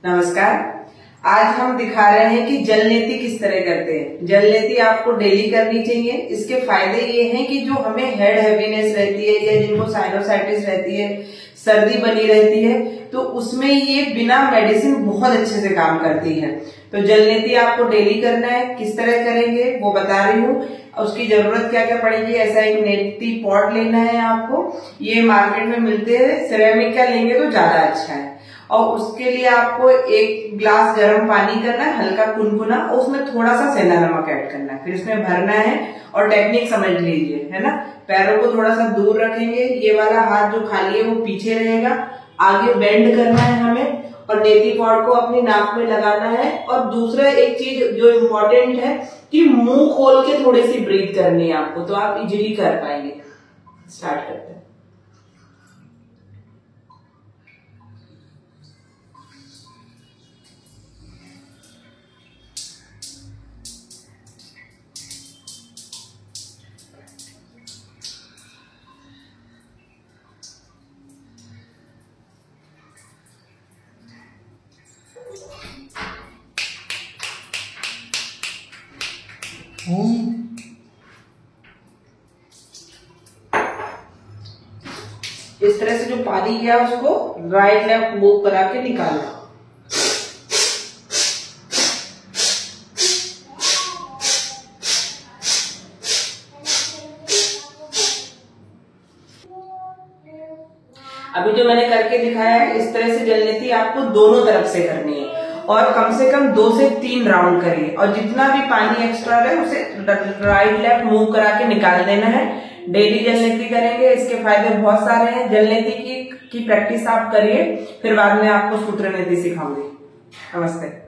नमस्कार। आज हम दिखा रहे हैं कि जल नीति किस तरह करते हैं। जल नीति आपको डेली करनी चाहिए। इसके फायदे ये हैं कि जो हमें हेड हैवीनेस रहती है या जिनको साइनोसाइटिस रहती है, सर्दी बनी रहती है, तो उसमें ये बिना मेडिसिन बहुत अच्छे से काम करती है। तो जल नीति आपको डेली करना है। किस तरह करेंगे वो बता रही हूँ। उसकी जरूरत क्या क्या पड़ेगी, ऐसा एक नीति पॉट लेना है आपको। ये मार्केट में मिलते हैं, सिरेमिक का लेंगे तो ज्यादा अच्छा है। और उसके लिए आपको एक ग्लास गर्म पानी करना है, हल्का कुनकुना, और उसमें थोड़ा सा सेंधा नमक ऐड करना है। फिर इसमें भरना है और टेक्निक समझ लीजिए, है ना। पैरों को थोड़ा सा दूर रखेंगे, ये वाला हाथ जो खाली है वो पीछे रहेगा, आगे बेंड करना है हमें, और नीति पॉट को अपनी नाक में लगाना है। और दूसरा एक चीज जो इम्पोर्टेंट है कि मुंह खोल के थोड़ी सी ब्रीथ करनी है आपको, तो आप इजीली कर पाएंगे। स्टार्ट करते हैं। इस तरह से जो पानी गया उसको राइट लेफ्ट मूव करा के निकालना। अभी जो मैंने करके दिखाया है, इस तरह से जल नीति आपको दोनों तरफ से करनी है और कम से कम 2 से 3 राउंड करिए। और जितना भी पानी एक्स्ट्रा रहे उसे राइट लेफ्ट मूव करा के निकाल देना है। डेली जल नीति करेंगे, इसके फायदे बहुत सारे हैं। जल नीति की प्रैक्टिस आप करिए, फिर बाद में आपको सूत्र नीति सिखाऊंगी। नमस्ते।